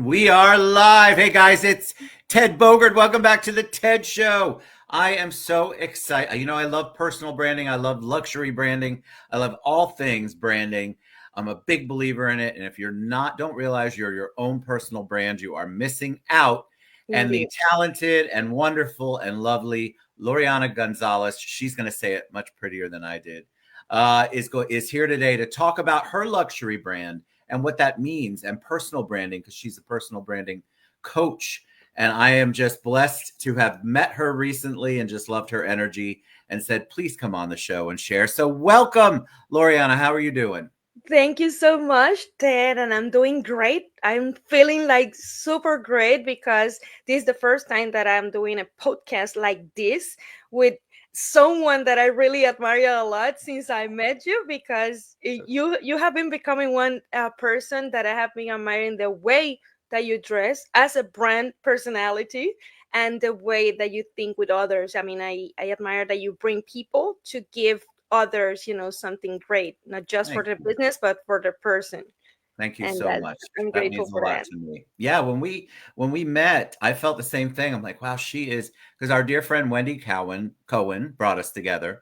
We are live. Hey guys, it's Ted Bogert. Welcome back to the Ted Show. I am so excited. I love personal branding. I love luxury branding. I love all things branding. I'm a big believer in it. And if you're not, don't realize you're your own personal brand, you are missing out. And the Indeed. talented and wonderful and lovely Loreanna Gonzalez, she's going to say it much prettier than I did, is here today to talk about her luxury brand and what that means and personal branding, because she's a personal branding coach. And I am just blessed to have met her recently and just loved her energy and said, please come on the show and share. So welcome, Loreanna. How are you doing? Thank you so much, Ted. And I'm doing great. I'm feeling like super great because this is the first time that I'm doing a podcast like this with someone that I really admire a lot since I met you, because you have been becoming one person that I have been admiring, the way that you dress as a brand personality and the way that you think with others. I mean, I admire that you bring people to give others, something great, not just for Thank the you. business, but for the person. Thank you And so that much. I'm That grateful means a for lot that. to me. Yeah, when we met, I felt the same thing. I'm like, wow, she is, because our dear friend Wendy Cohen brought us together.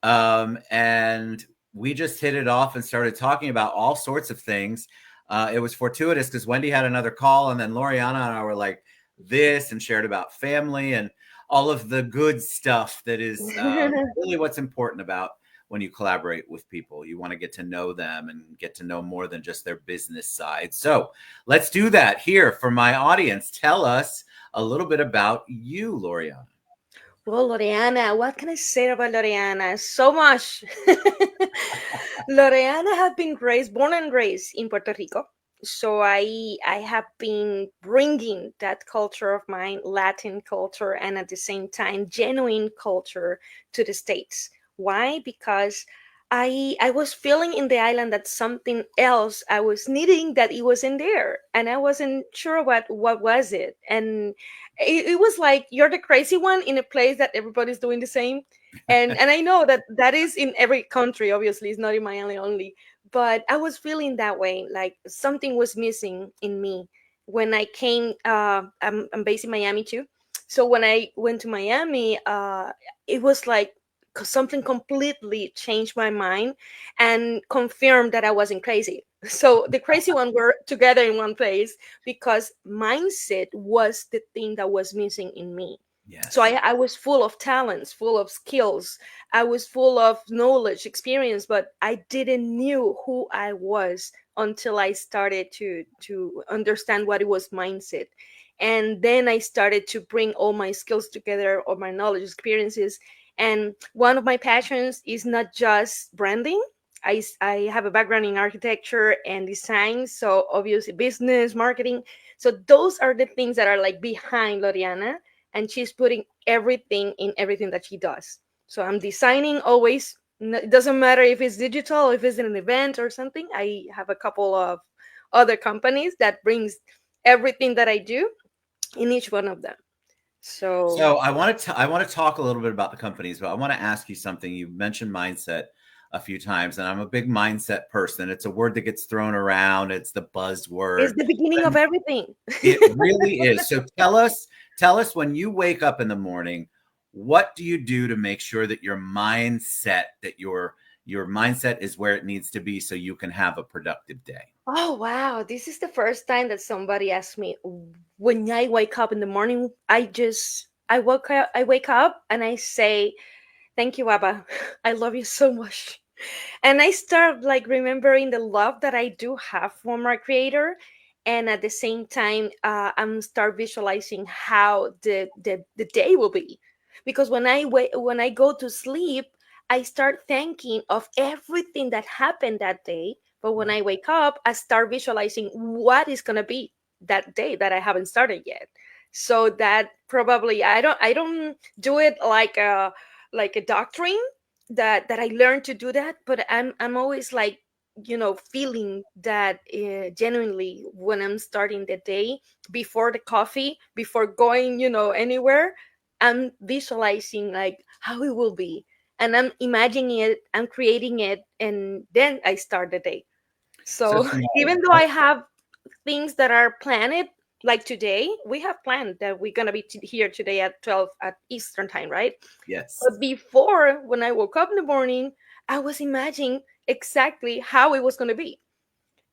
And we just hit it off and started talking about all sorts of things. It was fortuitous because Wendy had another call, and then Loreanna and I were like this and shared about family and all of the good stuff that is really what's important about when you collaborate with people. You want to get to know them and get to know more than just their business side. So let's do that here for my audience. Tell us a little bit about you, Loreanna. Well, Loreana, what can I say about Loreana? So much. Loreana have been born and raised in Puerto Rico. So I have been bringing that culture of mine, Latin culture, and at the same time, genuine culture to the States. Why? Because I was feeling in the island that something else I was needing, that it was in there, and I wasn't sure what was it. And it was like you're the crazy one in a place that everybody's doing the same. And I know that that is in every country. Obviously, it's not in Miami only, but I was feeling that way, like something was missing in me when I came. I'm based in Miami too, so when I went to Miami, it was like something completely changed my mind and confirmed that I wasn't crazy. So the crazy one were together in one place, because mindset was the thing that was missing in me. So Yes. I was full of talents, full of skills. I was full of knowledge, experience, but I didn't knew who I was until I started to understand what it was mindset. And then I started to bring all my skills together, all my knowledge, experiences. And one of my passions is not just branding. I have a background in architecture and design, so obviously business, marketing. So those are the things that are like behind Loreanna, and she's putting everything in everything that she does. So I'm designing always. It doesn't matter if it's digital, if it's an event or something. I have a couple of other companies that brings everything that I do in each one of them. So So I want to talk a little bit about the companies, but I want to ask you something. You mentioned mindset a few times, and I'm a big mindset person. It's a word that gets thrown around. It's the it's buzzword, the beginning but of everything. it really is. So tell us when you wake up in the morning, what do you do to make sure that your mindset is where it needs to be so you can have a productive day? Oh wow, this is the first time that somebody asked me. When I wake up in the morning, I wake up and I say, thank you, Abba. I love you so much. And I start like remembering the love that I do have for my creator. And at the same time, I'm start visualizing how the day will be. Because when I go to sleep, I start thinking of everything that happened that day. But when I wake up, I start visualizing what is gonna be that day that I haven't started yet. So that probably I don't do it like a doctrine that I learned to do that, but I'm always like, feeling that genuinely when I'm starting the day, before the coffee, before going, anywhere, I'm visualizing like how it will be, and I'm imagining it, I'm creating it, and then I start the day. So So even though I have things that are planned, Like today, we have planned that we're gonna be here today at 12 at Eastern time, right? Yes. But before, when I woke up in the morning, I was imagining exactly how it was gonna be.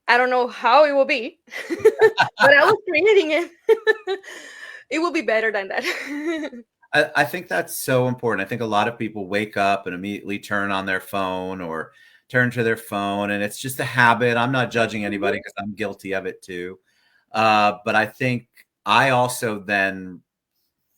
I don't know how it will be, but I was creating it. It will be better than that. I think that's so important. I think a lot of people wake up and immediately turn on their phone or turn to their phone, and it's just a habit. I'm not judging anybody because I'm guilty of it too. But I think I also then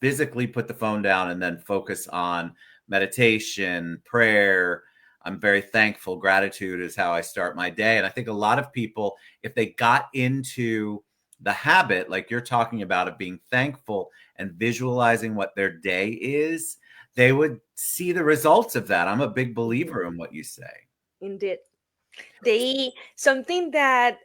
physically put the phone down and then focus on meditation, prayer. I'm very thankful. Gratitude is how I start my day. And I think a lot of people, if they got into the habit, like you're talking about, of being thankful and visualizing what their day is, they would see the results of that. I'm a big believer in what you say. Indeed. They something that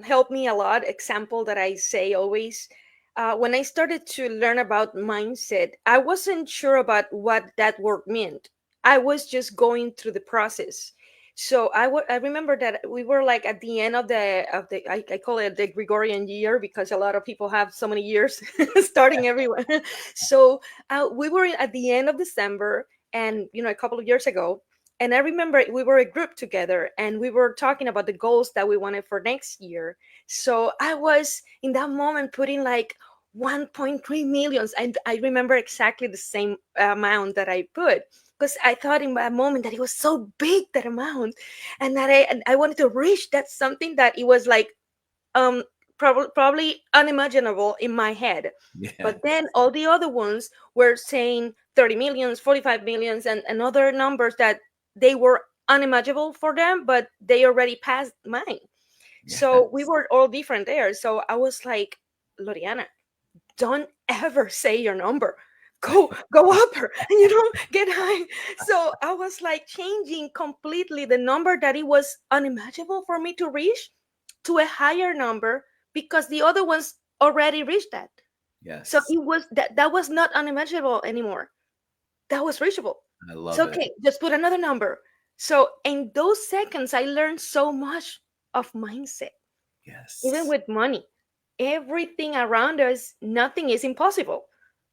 helped me a lot. Example that I say always. When I started to learn about mindset, I wasn't sure about what that word meant. I was just going through the process. So I remember that we were like at the end of the I call it the Gregorian year because a lot of people have so many years starting everywhere. So we were at the end of December, and a couple of years ago, and I remember we were a group together and we were talking about the goals that we wanted for next year. So I was in that moment putting like 1.3 millions. And I remember exactly the same amount that I put because I thought in that moment that it was so big, that amount, and that I wanted to reach that something that it was like um probably unimaginable in my head. Yeah. But then all the other ones were saying 30 millions, 45 millions, and other numbers that they were unimaginable for them, but they already passed mine. So we Yes. were all different there. So I was like, Loreanna, don't ever say your number. Go upper and get high. So I was like changing completely the number that it was unimaginable for me to reach to a higher number because the other ones already reached that. So Yes. it was that was not unimaginable anymore. That was reachable. I So love it. okay, just put another number. So in those seconds, I learned so much of mindset, even Yes. with money. Everything around us, nothing is impossible.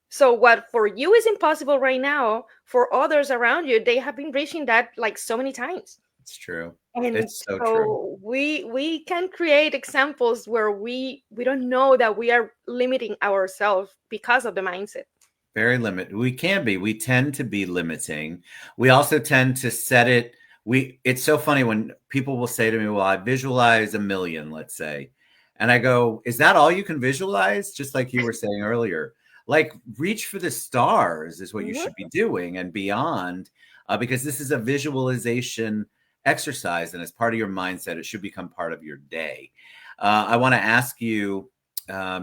So what for you is impossible right now, for others around you, they have been reaching that like so many times. It's true. And It's so true. so we can create examples where we don't know that we are limiting ourselves because of the mindset. Very limited. We can be. We tend to be limiting. We also tend to set it. It's so funny when people will say to me, "Well, I visualize a million, let's say." And I go, "Is that all you can visualize?" Just like you were saying earlier. Like reach for the stars is what you Mhm. should be doing and beyond, because this is a visualization exercise and as part of your mindset, it should become part of your day. I want to ask you,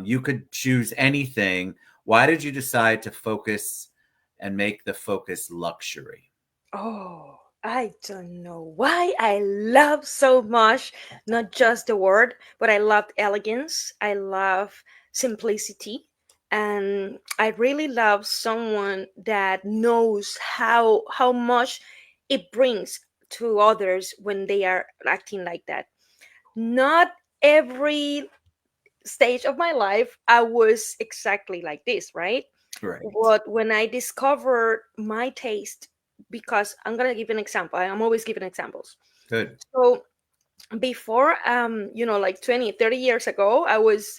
you could choose anything. Why did you decide to focus and make the focus luxury? Oh, I don't know why I love so much, not just the word, but I love elegance. I love simplicity. And I really love someone that knows how much it brings to others when they are acting like that. Not every stage of my life I was exactly like this, right? Right. But when I discovered my taste, because I'm gonna give an example, I'm always giving examples. Good. So before, like 20, 30 years ago, I was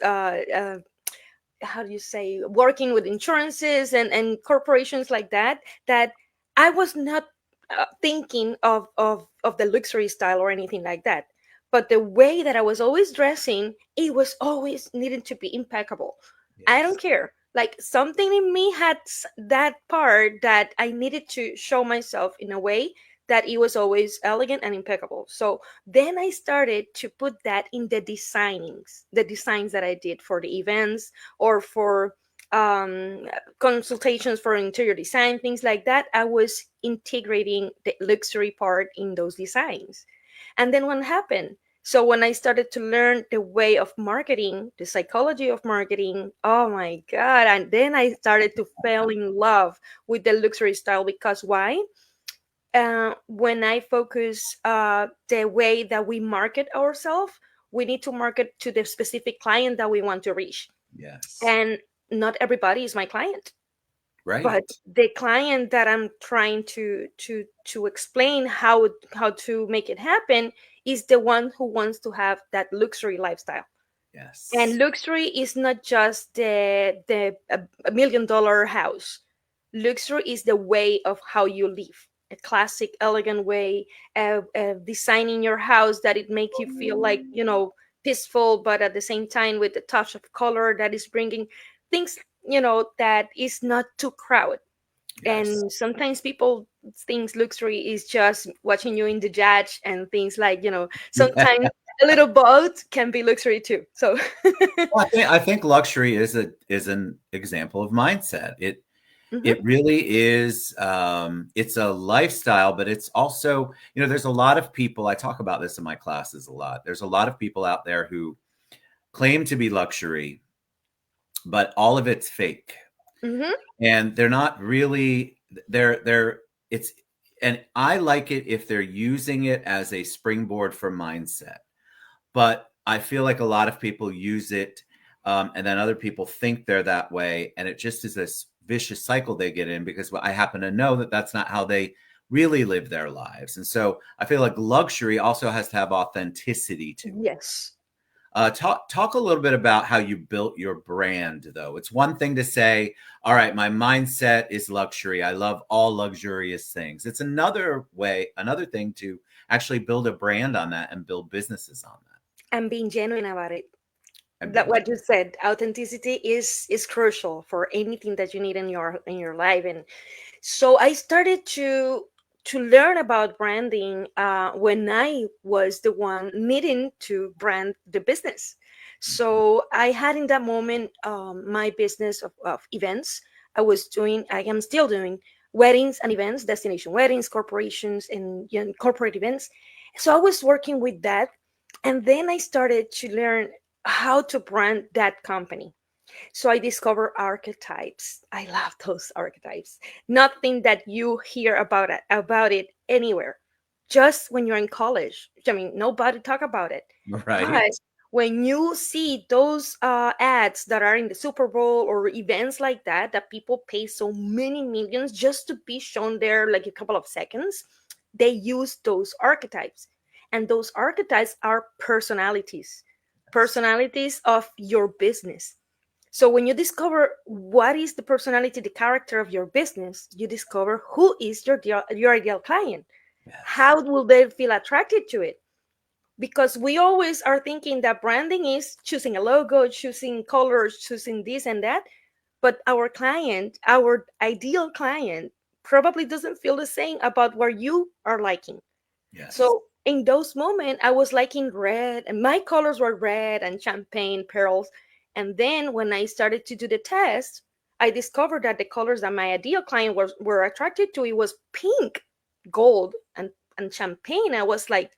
how do you say, working with insurances and corporations like that, that I was not thinking of the luxury style or anything like that, but the way that I was always dressing, it was always needed to be impeccable. I Yes. don't care, like something in me had that part that I needed to show myself in a way that it was always elegant and impeccable. So then I started to put that in the designs that I did for the events or for consultations for interior design, things like that. I was integrating the luxury part in those designs. And then what happened? So when I started to learn the way of marketing, the psychology of marketing, oh my God. And then I started to fall in love with the luxury style because why? When I focus the way that we market ourselves, we need to market to the specific client that we want to reach. Yes. And not everybody is my client, but Right. the client that I'm trying to explain how to make it happen is the one who wants to have that luxury lifestyle. And Yes. luxury is not just the $1 million house. Luxury is the way of how you live, a classic, elegant way, designing your house that it makes you feel like, peaceful, but at the same time with a touch of color that is bringing things, that is not too crowded. Yes. And sometimes people think luxury is just watching you in the yacht and things like, sometimes a little boat can be luxury too. So Well, I think luxury is an example of mindset. Mhm. It really is. It's a lifestyle, but it's also, there's a lot of people. I talk about this in my classes a lot. There's a lot of people out there who claim to be luxury, but all of it's fake, Mhm. and they're not really. They're it's, and I like it if they're using it as a springboard for mindset. But I feel like a lot of people use it, and then other people think they're that way, and it just is this vicious cycle they get in because I happen to know that that's not how they really live their lives. And so I feel like luxury also has to have authenticity to it. Yes. Talk a little bit about how you built your brand, though. It's one thing to say, "All right, my mindset is luxury. I love all luxurious things." It's another thing to actually build a brand on that and build businesses on that And being genuine about it. and That being what genuine. you said, authenticity is crucial for anything that you need in your life. And so I started to learn about branding when I was the one needing to brand the business. So I had in that moment my business of events. I am still doing weddings and events, destination weddings, corporations, and corporate events. So I was working with that, and then I started to learn how to brand that company. So I discover archetypes. I love those archetypes. Nothing that you hear about it anywhere. Just when you're in college. I mean, nobody talk about it. But Right. when you see those ads that are in the Super Bowl or events like that, that people pay so many millions just to be shown there like a couple of seconds, they use those archetypes. And those archetypes are personalities, Yes. personalities of your business. So when you discover what is the personality, the character of your business, you discover who is your ideal client. Yes. How will they feel attracted to it? Because we always are thinking that branding is choosing a logo, choosing colors, choosing this and that. But our ideal client, probably doesn't feel the same about what you are liking. Yes. So in those moments, I was liking red, and my colors were red and champagne pearls. And then when I started to do the test, I discovered that the colors that my ideal client were attracted to, it was pink, gold, and champagne. I was like,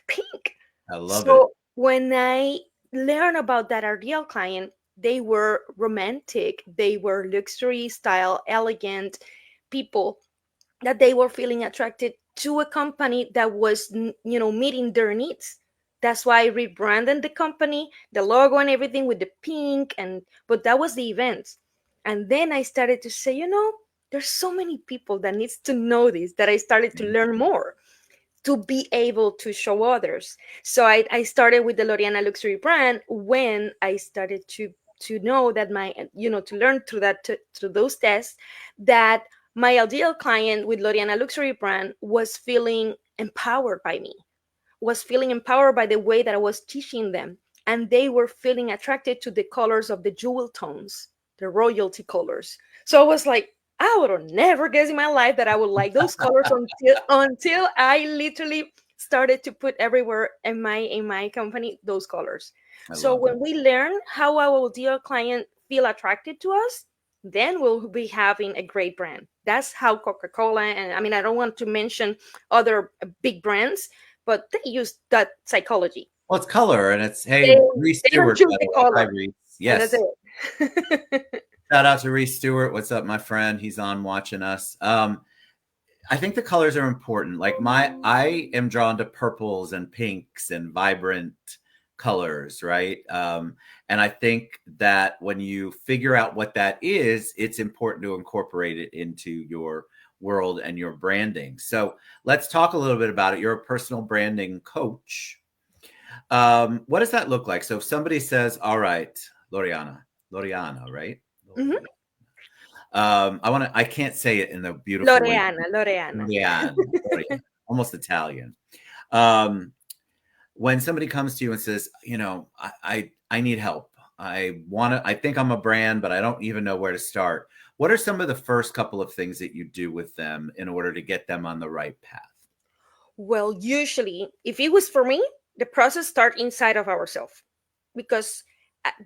pink. I love it. So when I learned about that ideal client, they were romantic, they were luxury style, elegant people that they were feeling attracted to a company that was meeting their needs. That's why I rebranded the company, the logo and everything with the pink, and but that was the event. And then I started to say, there's so many people that needs to know this, that I started to learn more to be able to show others. So I started with the Loreanna Luxury Brand when I started to know that to learn through through those tests, that my ideal client with Loreanna Luxury Brand was feeling empowered by me, was feeling empowered by the way that I was teaching them. And they were feeling attracted to the colors of the jewel tones, the royalty colors. So I was like, I would have never guessed in my life that I would like those colors until I literally started to put everywhere in my company those colors. I So love it. when we learn how our dear client feel attracted to us, then we'll be having a great brand. That's how Coca-Cola, and I mean, I don't want to mention other big brands, but they use that psychology. Well, it's color, and it's, They hey, Reese they don't Stewart, choose by the the way. Hi, color, Reese. and that's Yes. it. Shout out to Reese Stewart. What's up, my friend? He's on watching us. I think the colors are important. Like I am drawn to purples and pinks and vibrant colors, right? And I think that when you figure out what that is, it's important to incorporate it into your world and your branding. So let's talk a little bit about it. You're a personal branding coach. What does that look like? So if somebody says, all right, Loreanna, right? Mhm. I can't say it in the beautiful way. Loreanna, Loreanna. Loreanna, almost Italian. Um, when somebody comes to you and says, I need help. I think I'm a brand, but I don't even know where to start. What are some of the first couple of things that you do with them in order to get them on the right path? Well, usually, if it was for me, the process starts inside of ourselves because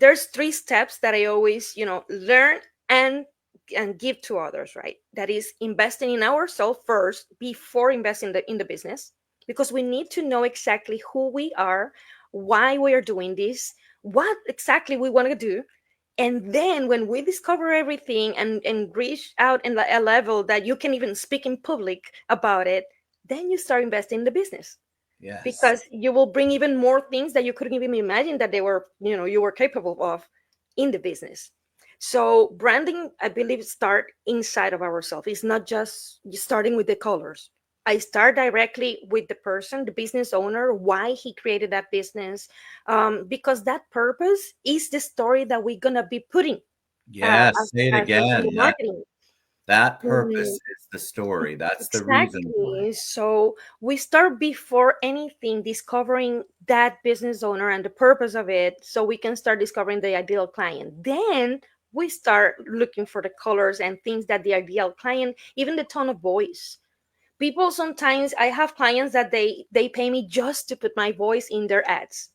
there's three steps that I always, learn and give to others, right? That is investing in ourselves first before investing in the business, because we need to know exactly who we are, why we are doing this, what exactly we want to do. And then when we discover everything and reach out in a level that you can even speak in public about it, then you start investing in the business, Yes. because you will bring even more things that you couldn't even imagine that they were, you were capable of in the business. So branding, I believe, start inside of ourselves. It's not just starting with the colors. I start directly with the person, the business owner, why he created that business, because that purpose is the story that we're gonna be putting Yes. Say it in the again. marketing. That purpose Mm, is the story. That's the reason why. exactly. So we start before anything discovering that business owner and the purpose of it, so we can start discovering the ideal client. Then we start looking for the colors and things that the ideal client, even the tone of voice. People sometimes, I have clients that they pay me just to put my voice in their ads,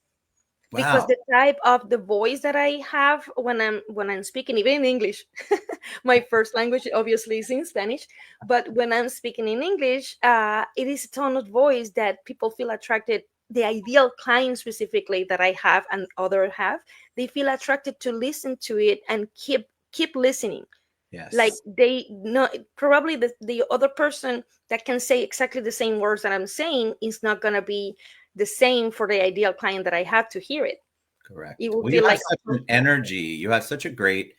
because Wow. the type of the voice that I have when I'm speaking, even in English, my first language obviously is in Spanish, but when I'm speaking in English, it is a tone of voice that people feel attracted. The ideal client specifically that I have and other have, they feel attracted to listen to it and keep listening. Like Yes. they know probably the other person that can say exactly the same words that I'm saying is not gonna be the same for the ideal client that I have to hear it. It Correct. will Well, you feel have like such an energy. You have such a great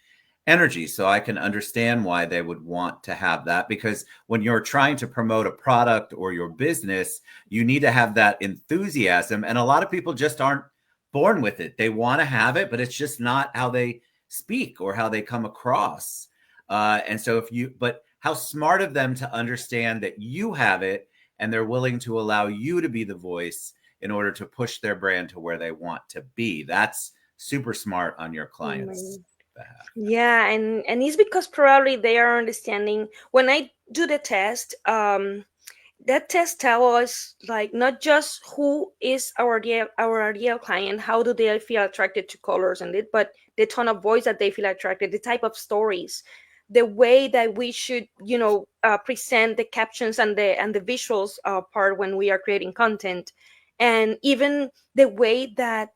energy. So I can understand why they would want to have that, because when you're trying to promote a product or your business, you need to have that enthusiasm. And a lot of people just aren't born with it. They want to have it, but it's just not how they speak or how they come across. And so but how smart of them to understand that you have it and they're willing to allow you to be the voice in order to push their brand to where they want to be. That's super smart on your clients' mm, behalf. yeah, and it's because probably they are understanding when I do the test. That test tell us like not just who is our ideal client, how do they feel attracted to colors and it, but the tone of voice that they feel attracted, the type of stories, the way that we should, present the captions and the visuals part when we are creating content, and even the way that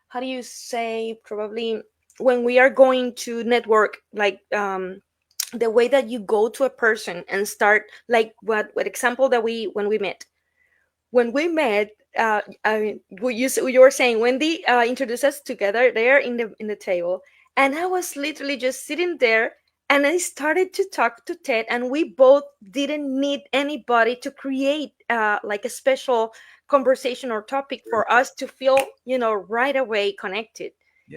how do you say, probably when we are going to network, like the way that you go to a person and start, like what example that we when we met, you were saying Wendy introduced us together there in the table, and I was literally just sitting there, and I started to talk to Ted, and we both didn't need anybody to create like a special conversation or topic for us to feel, right away connected.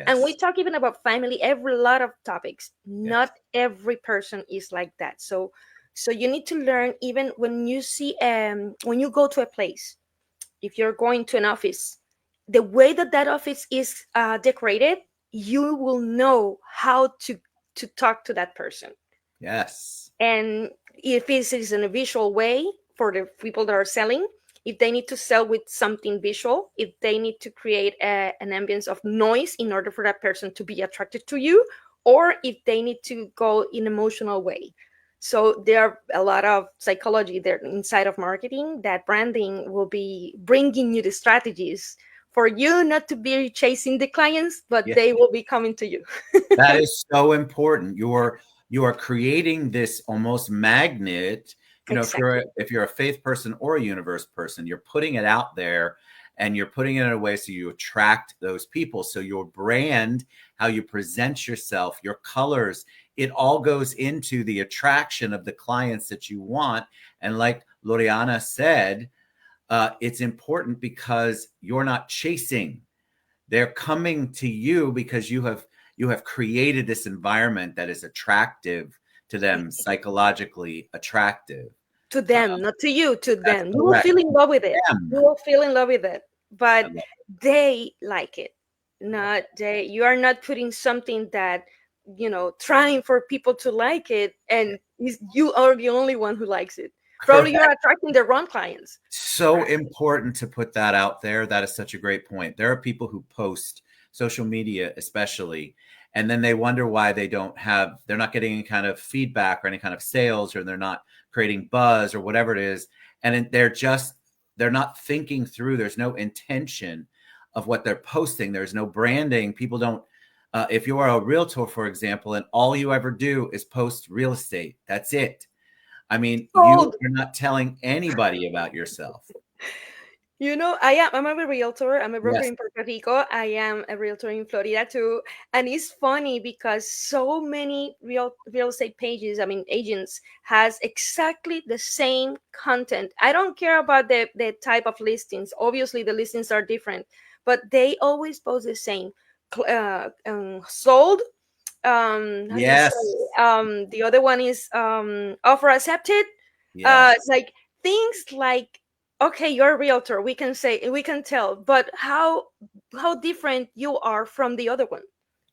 And we Yes. talk even about family, every lot of topics. Yes. Not every person is like that. So you need to learn, even when you see when you go to a place, if you're going to an office, the way that that office is decorated, you will know how to talk to that person. Yes. And if it is in a visual way for the people that are selling, if they need to sell with something visual, if they need to create an ambience of noise in order for that person to be attracted to you, or if they need to go in emotional way. So there are a lot of psychology there inside of marketing, that branding will be bringing you the strategies for you not to be chasing the clients, but Yeah. they will be coming to you. That is so important. You are creating this almost magnet. If you're Exactly. a faith person or a universe person, you're putting it out there, and you're putting it in a way so you attract those people. So your brand, how you present yourself, your colors, it all goes into the attraction of the clients that you want. And like Loreanna said, it's important because you're not chasing. They're coming to you because you have created this environment that is attractive to them, psychologically attractive. To them, not to you, to That's them. You will correct. feel in love with it. Them. You will feel in love with it. I But love, they like it. I love Not they, you are not putting something that, trying for people to like it, and you are the only one who likes it. Probably correct. you're attracting the wrong clients. So important to put that out there. That is such a great point. There are people who post social media, especially, and then they wonder why they're not getting any kind of feedback or any kind of sales, or they're not creating buzz or whatever it is. And they're not thinking through. There's no intention of what they're posting. There's no branding. People don't, if you are a realtor, for example, and all you ever do is post real estate, that's it. I mean, you Sold. are not telling anybody about yourself. I'm a realtor. I'm a broker Yes. in Puerto Rico. I am a realtor in Florida too. And it's funny because so many real estate pages, I mean agents, has exactly the same content. I don't care about the type of listings. Obviously the listings are different, but they always post the same. Sold. How do you say? Yes. The other one is offer accepted. Yes. Like things like, okay, you're a realtor, we can say, we can tell, but how different you are from the other one.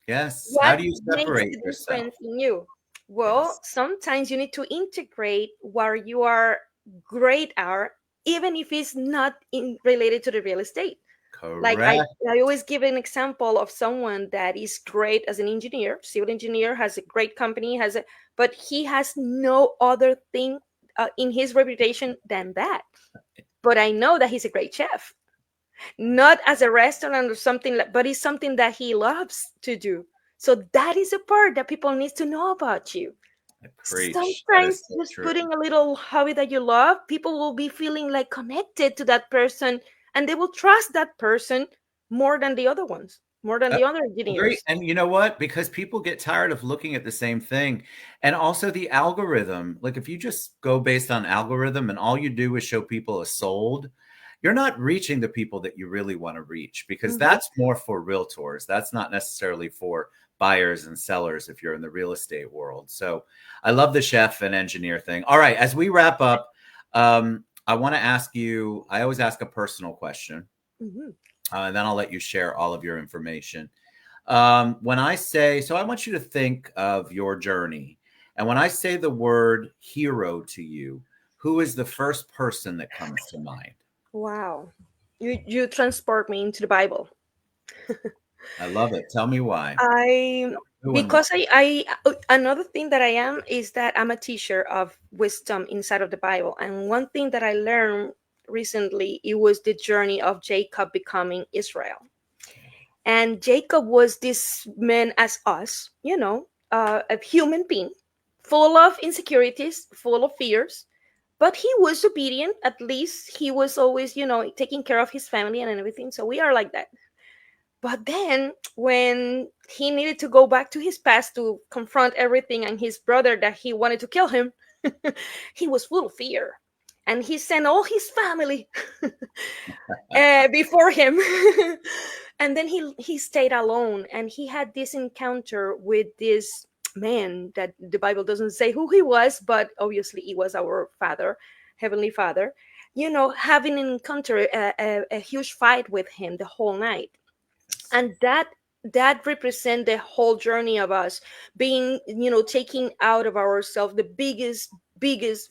Yes. How What do you makes separate the yourself? difference in you? Well, Yes. sometimes you need to integrate what you are great at, even if it's not related to the real estate. Like Correct. I always give an example of someone that is great as an engineer, civil engineer, has a great company, but he has no other thing in his reputation than that. But I know that he's a great chef, not as a restaurant or something, but it's something that he loves to do. So that is a part that people need to know about you. I preach. That Sometimes is so just true. putting a little hobby that you love, people will be feeling like connected to that person, and they will trust that person more than the other ones, more than Uh, the other Agree. engineers. And you know what? Because people get tired of looking at the same thing. And also the algorithm. Like if you just go based on algorithm and all you do is show people a sold, you're not reaching the people that you really want to reach, because Mhm. that's more for realtors. That's not necessarily for buyers and sellers if you're in the real estate world. So I love the chef and engineer thing. All right. As we wrap up, I want to ask you, I always ask a personal question, Mhm. and then I'll let you share all of your information. When I say, so I want you to think of your journey. And when I say the word hero to you, who is the first person that comes to mind? Wow. You transport me into the Bible. I love it. Tell me why. I Who and why? because I another thing that I am is that I'm a teacher of wisdom inside of the Bible. And one thing that I learned recently, it was the journey of Jacob becoming Israel. And Jacob was this man as us, a human being, full of insecurities, full of fears, but he was obedient. At least he was always, taking care of his family and everything. So we are like that. But then when he needed to go back to his past to confront everything and his brother that he wanted to kill him, he was full of fear. And he sent all his family before him. And then he stayed alone, and he had this encounter with this man that the Bible doesn't say who he was, but obviously he was our father, heavenly father, having an encounter, a huge fight with him the whole night. And that represent the whole journey of us being, taking out of ourselves the biggest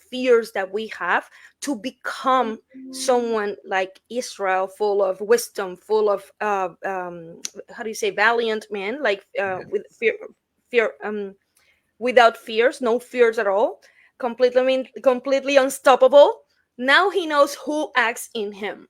fears that we have, to become someone like Israel, full of wisdom, full of how do you say, valiant man, like with fear without fears, no fears at all, completely, I mean, completely unstoppable. Now he knows who acts in him.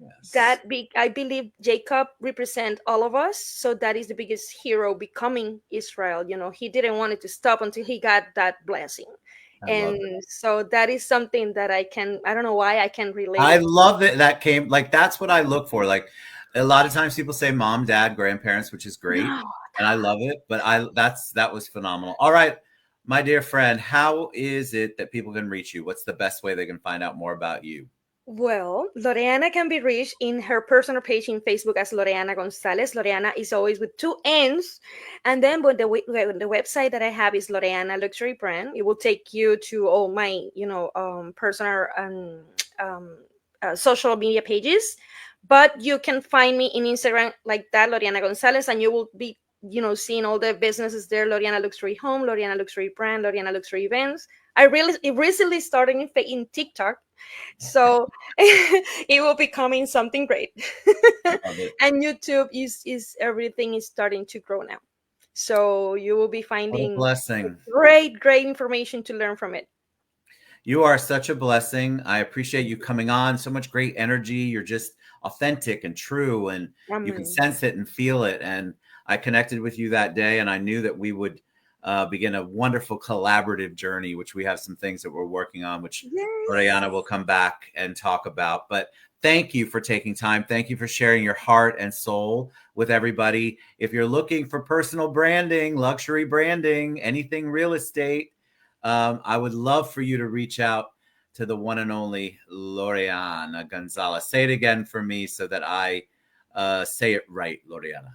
Yes. I believe Jacob represent all of us. So that is the biggest hero, becoming Israel. He didn't want it to stop until he got that blessing. I And love it. so that is something that I don't know why I can relate I it. love that that came like that's what I look for. Like a lot of times people say mom, dad, grandparents, which is great, No. and I love it, but I that was phenomenal. All right, my dear friend, how is it that people can reach you? What's the best way they can find out more about you? Well, Loreanna can be reached in her personal page in Facebook as Loreanna Gonzalez. Loreanna is always with two N's. And then when the website that I have is Loreanna Luxury Brand, it will take you to all my, personal social media pages. But you can find me in Instagram like that, Loreanna Gonzalez, and you will be, seeing all the businesses there: Loreanna Luxury Home, Loreanna Luxury Brand, Loreanna Luxury Events. I really it recently started in TikTok, so it will be coming something great. Love it. And YouTube is everything is starting to grow now, so you will be What a finding blessing. great information to learn from it. You are such a blessing. I appreciate you coming on. So much great energy. You're just authentic and true, and you can Amen. sense it and feel it. And I connected with you that day, and I knew that we would begin a wonderful collaborative journey, which we have some things that we're working on, which Loreanna will Yes. come back and talk about. But thank you for taking time. Thank you for sharing your heart and soul with everybody. If you're looking for personal branding, luxury branding, anything real estate, I would love for you to reach out to the one and only Loreanna Gonzalez. Say it again for me so that I say it right, Loreanna.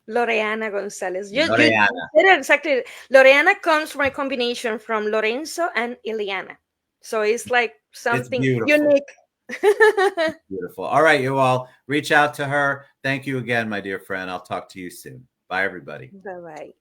Loreanna Gonzalez. You Loreanna. said it exactly. Loreanna comes from a combination from Lorenzo and Ileana. So it's like It's something beautiful. unique. Bye Beautiful. All right, you all reach out to her. Thank you again, my dear friend. I'll talk to you soon. Bye, everybody. bye.